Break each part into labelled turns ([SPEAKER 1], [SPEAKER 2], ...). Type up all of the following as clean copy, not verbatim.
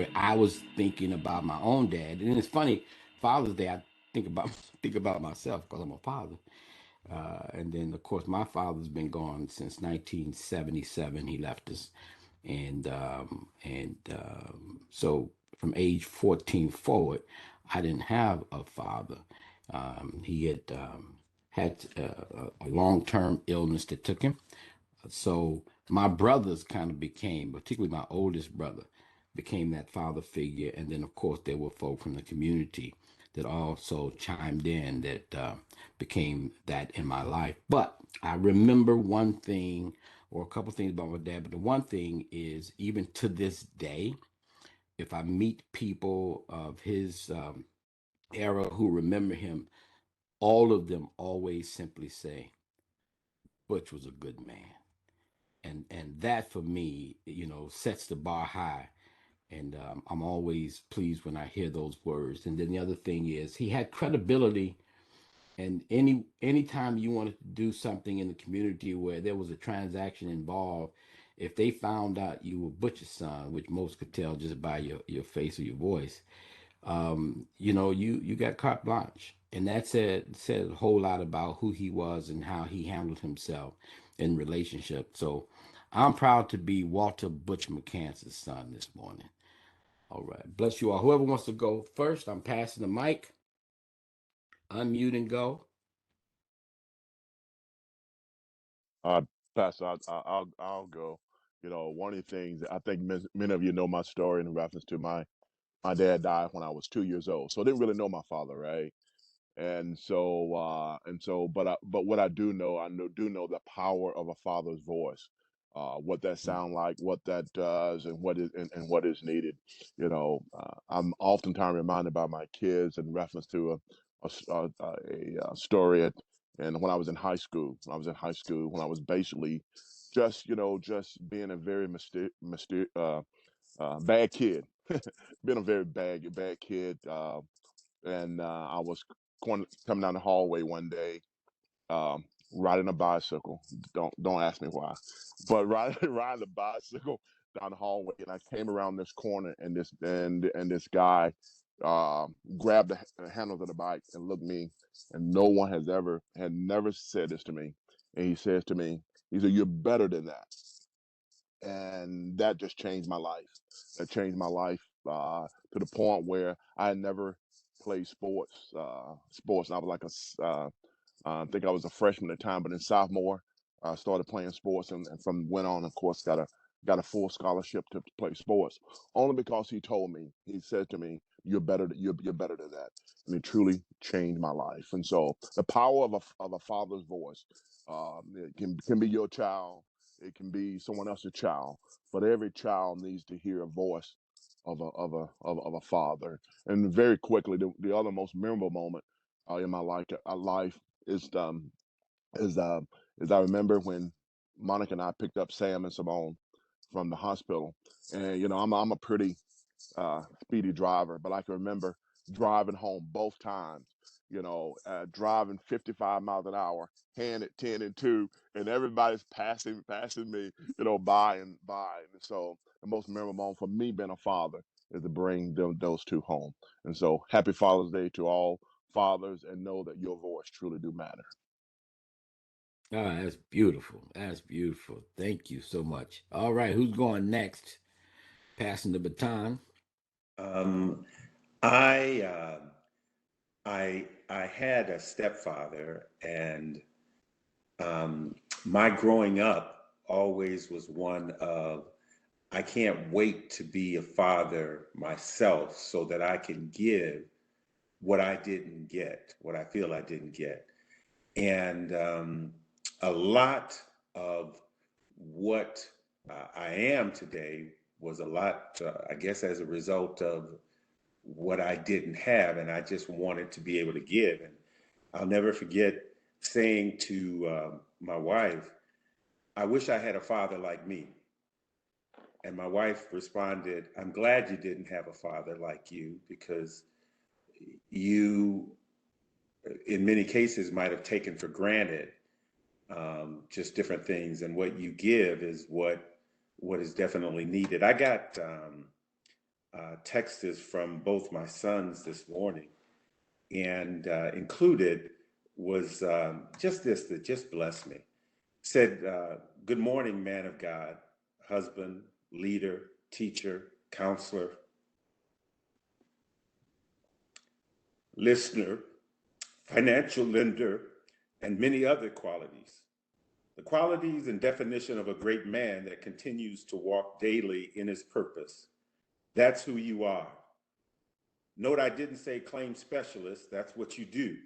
[SPEAKER 1] where I was thinking about my own dad. And it's funny, Father's Day, I think about think about myself because I'm a father. And then, of course, my father's been gone since 1977. He left us, so from age 14 forward, I didn't have a father. He had a long-term illness that took him. So my brothers kind of became, particularly my oldest brother, became that father figure. And then, of course, there were folk from the community that also chimed in that became that in my life. But I remember one thing or a couple things about my dad. But the one thing is, even to this day, if I meet people of his era who remember him, all of them always simply say, Butch was a good man. And that for me, sets the bar high. And I'm always pleased when I hear those words. And then the other thing is he had credibility. And anytime you wanted to do something in the community where there was a transaction involved, if they found out you were Butcher's son, which most could tell just by your face or your voice, you got carte blanche. And that said a whole lot about who he was and how he handled himself in relationship. So I'm proud to be Walter Butch McCants' son this morning. All right. Bless you all. Whoever wants to go first, I'm passing the mic. Unmute and go.
[SPEAKER 2] Uh, Pastor, I'll go. One of the things I think many of you know my story in reference to my dad died when I was 2 years old, so I didn't really know my father, right? But what I do know, do know the power of a father's voice, what that sound like, what that does, and and what is needed. I'm oftentimes reminded by my kids in reference to a story and when I was in high school. When I was basically just being a very bad kid, being a very bad kid. And I was coming down the hallway one day, um, riding a bicycle. Don't ask me why, but riding a bicycle down the hallway, and I came around this corner, and this guy grabbed the handles of the bike and looked me, and no one had never said this to me, and he says to me, he said, "You're better than that," and that just changed my life. That changed my life to the point where I had never played sports. And I was like I think I was a freshman at the time, but in sophomore, I started playing sports, and from went on, of course, got a full scholarship to play sports. Only because he said to me, you're better than that," and it truly changed my life. And so, the power of a father's voice, it can be your child, it can be someone else's child, but every child needs to hear a voice of a father. And very quickly, the other most memorable moment in my life is is is I remember when Monica and I picked up Sam and Simone from the hospital, and I'm a pretty speedy driver, but I can remember driving home both times. Driving 55 miles an hour, hand at 10 and 2, and everybody's passing me, by and by. And so the most memorable moment for me being a father is to bring those two home. And so happy Father's Day to all fathers, and know that your voice truly do matter.
[SPEAKER 1] Ah, that's beautiful. That's beautiful. Thank you so much. All right, who's going next? Passing the baton.
[SPEAKER 3] Um, I I had a stepfather, and um, my growing up always was one of I can't wait to be a father myself so that I can give what I didn't get, what I feel I didn't get. And a lot of what I am today was a lot, I guess, as a result of what I didn't have. And I just wanted to be able to give. And I'll never forget saying to my wife, "I wish I had a father like me." And my wife responded, "I'm glad you didn't have a father like you, because you, in many cases, might have taken for granted just different things, and what you give is what is definitely needed." I got texts from both my sons this morning, and included was just this that just blessed me. Said, "Good morning, man of God, husband, leader, teacher, counselor, listener, financial lender, and many other qualities. The qualities and definition of a great man that continues to walk daily in his purpose. That's who you are. Note I didn't say claim specialist, that's what you do.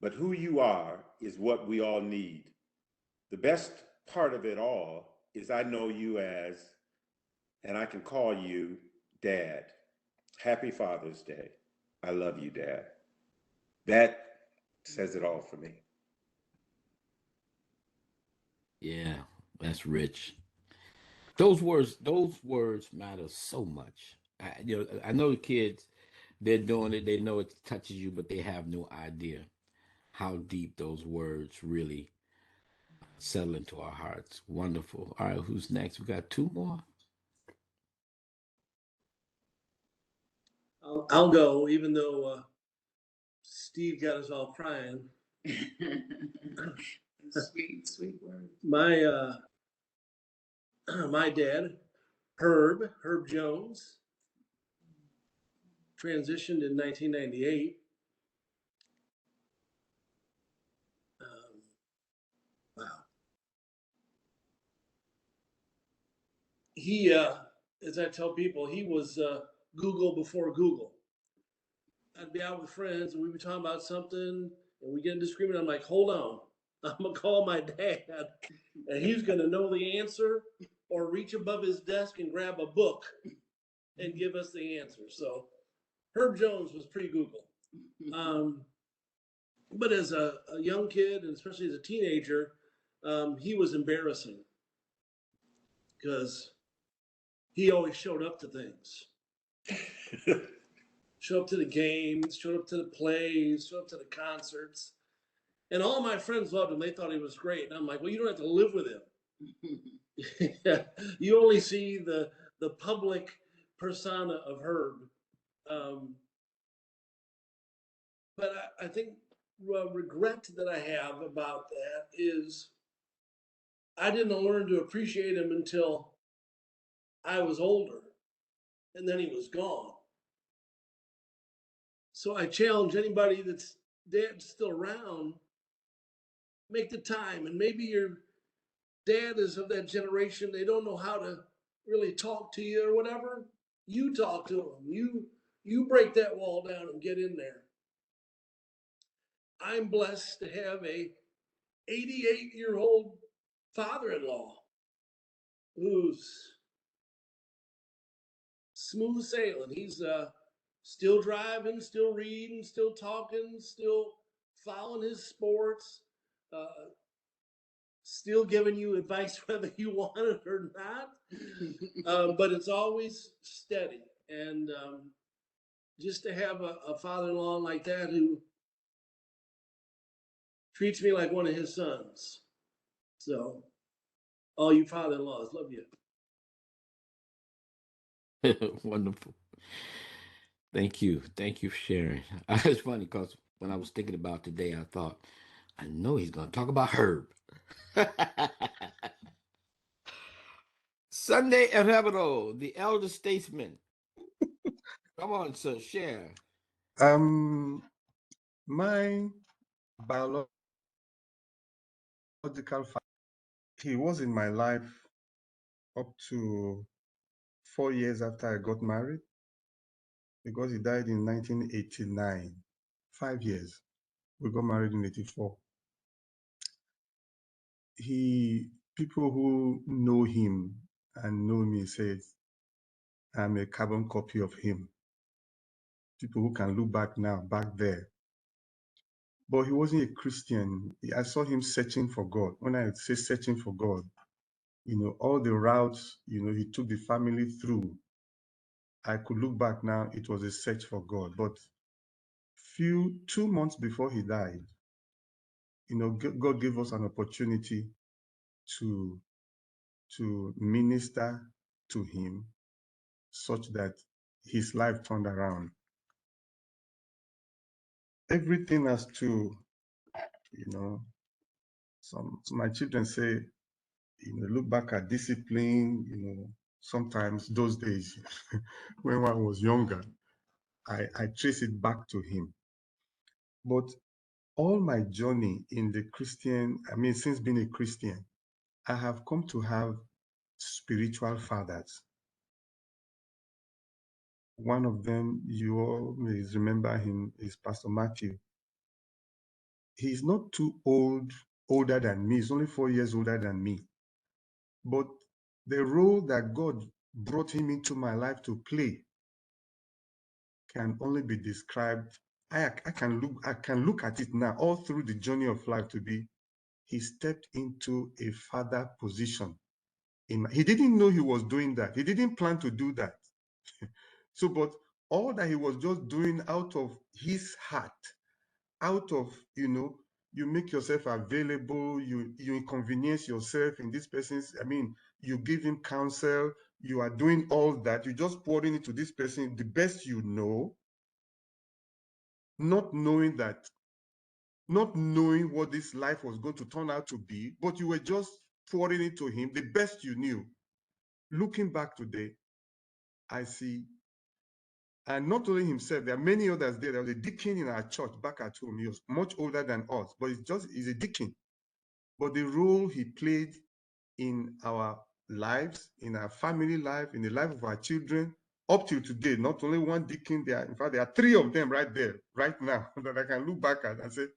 [SPEAKER 3] But who you are is what we all need. The best part of it all is I know you as, and I can call you Dad. Happy Father's Day. I love you, Dad." That says it all for me.
[SPEAKER 1] Yeah, that's rich. Those words matter so much. I know the kids, they're doing it, they know it touches you, but they have no idea how deep those words really settle into our hearts. Wonderful. All right, who's next? We got two more.
[SPEAKER 4] I'll go, even though Steve got us all crying.
[SPEAKER 5] Sweet, sweet word.
[SPEAKER 4] My my dad, Herb Jones, transitioned in 1998. Wow. He, as I tell people, he was Google before Google. I'd be out with friends and we'd be talking about something and we get into disagreement. I'm like, hold on, I'm gonna call my dad and he's gonna know the answer or reach above his desk and grab a book and give us the answer. So Herb Jones was pre-Google. But as a young kid, and especially as a teenager, he was embarrassing because he always showed up to things. Showed up to the games, showed up to the plays, showed up to the concerts. And all my friends loved him. They thought he was great. And I'm like, well, you don't have to live with him. You only see the public persona of Herb. But I think regret that I have about that is I didn't learn to appreciate him until I was older. And then he was gone. So I challenge anybody that's dad's still around, make the time. And maybe your dad is of that generation, they don't know how to really talk to you or whatever. You talk to them. You break that wall down and get in there. I'm blessed to have a 88-year-old father-in-law who's smooth sailing. He's still driving, still reading, still talking, still following his sports, still giving you advice whether you want it or not. But it's always steady. And just to have a father-in-law like that who treats me like one of his sons. So, all you father-in-laws, love you.
[SPEAKER 1] Wonderful. Thank you. Thank you for sharing. It's funny because when I was thinking about today, I thought, I know he's going to talk about Herb. Sunday Inevitable, the elder statesman. Come on, sir, share.
[SPEAKER 6] My biological father, he was in my life up to 4 years after I got married because he died in 1989. 5 years. We got married in 84. People who know him and know me says I'm a carbon copy of him. People who can look back now, back there. But he wasn't a Christian. I saw him searching for God. When I say searching for God, all the routes, he took the family through. I could look back now, it was a search for God. But 2 months before he died, God gave us an opportunity to minister to him such that his life turned around. Everything has to, my children say, look back at discipline, sometimes those days when one was younger, I trace it back to him. But all my journey in the Christian, since being a Christian, I have come to have spiritual fathers. One of them, you all may remember him, is Pastor Matthew. He's not too older than me. He's only 4 years older than me. But the role that God brought him into my life to play can only be described. I can look at it now all through the journey of life to be, he stepped into a father position. He didn't know he was doing that. He didn't plan to do that. So, but all that he was just doing out of his heart, out of, you make yourself available, you inconvenience yourself in this person's, you give him counsel, you are doing all that, you just pouring into this person the best you know, not knowing what this life was going to turn out to be, but you were just pouring into him the best you knew. Looking back today, I see, and not only himself, there are many others there. There was a deacon in our church back at home. He was much older than us, but he's a deacon. But the role he played in our lives, in our family life, in the life of our children, up till today, not only one deacon, in fact, there are 3 of them right there, right now, that I can look back at and say,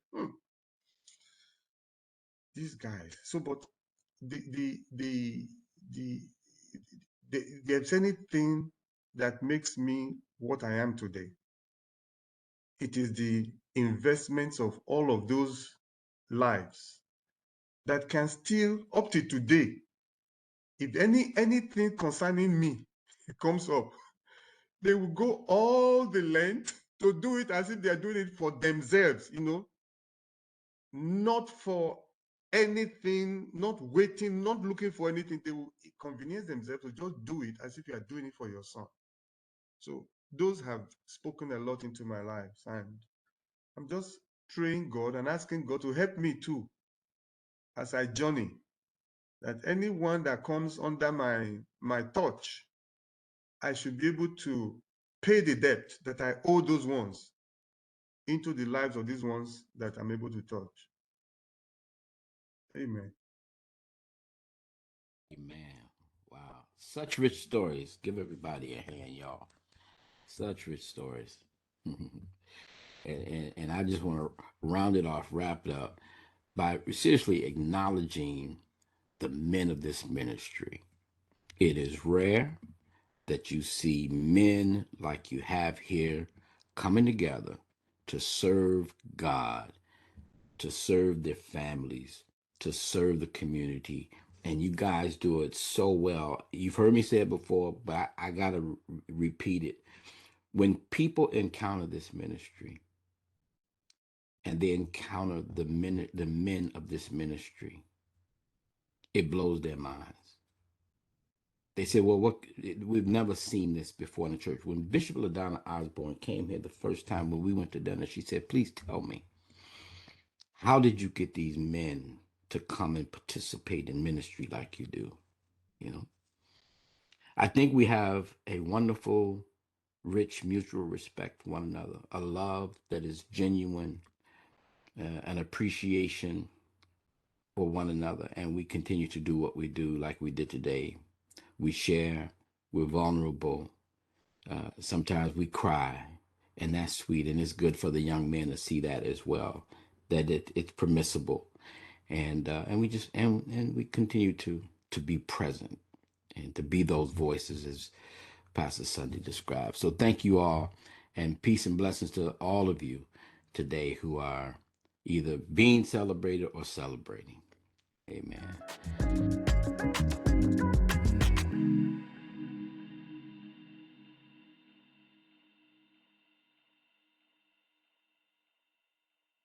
[SPEAKER 6] these guys. So, but there's anything that makes me what I am today, it is the investments of all of those lives that can still, up to today, if anything concerning me comes up, they will go all the length to do it as if they are doing it for themselves, not for anything, not waiting, not looking for anything. They will convenience themselves to just do it as if you are doing it for your son. So those have spoken a lot into my life, and I'm just praying God and asking God to help me too as I journey, that anyone that comes under my touch, I should be able to pay the debt that I owe those ones into the lives of these ones that I'm able to touch. Amen.
[SPEAKER 1] Amen. Wow. Such rich stories. Give everybody a hand, y'all. Such rich stories. And I just want to round it off, wrap it up by seriously acknowledging the men of this ministry. It is rare that you see men like you have here coming together to serve God, to serve their families, to serve the community. And you guys do it so well. You've heard me say it before, but I got to repeat it. When people encounter this ministry and they encounter the men of this ministry, it blows their minds. They said, well, we've never seen this before in the church. When Bishop LaDonna Osborne came here the first time when we went to dinner, she said, please tell me, how did you get these men to come and participate in ministry like you do? I think we have a wonderful, rich mutual respect for one another, a love that is genuine, an appreciation for one another. And we continue to do what we do like we did today. We share, we're vulnerable. Sometimes we cry, and that's sweet, and it's good for the young men to see that as well, that it's permissible, and we continue to be present and to be those voices as Pastor Sunday described. So thank you all, and peace and blessings to all of you today who are either being celebrated or celebrating. Amen.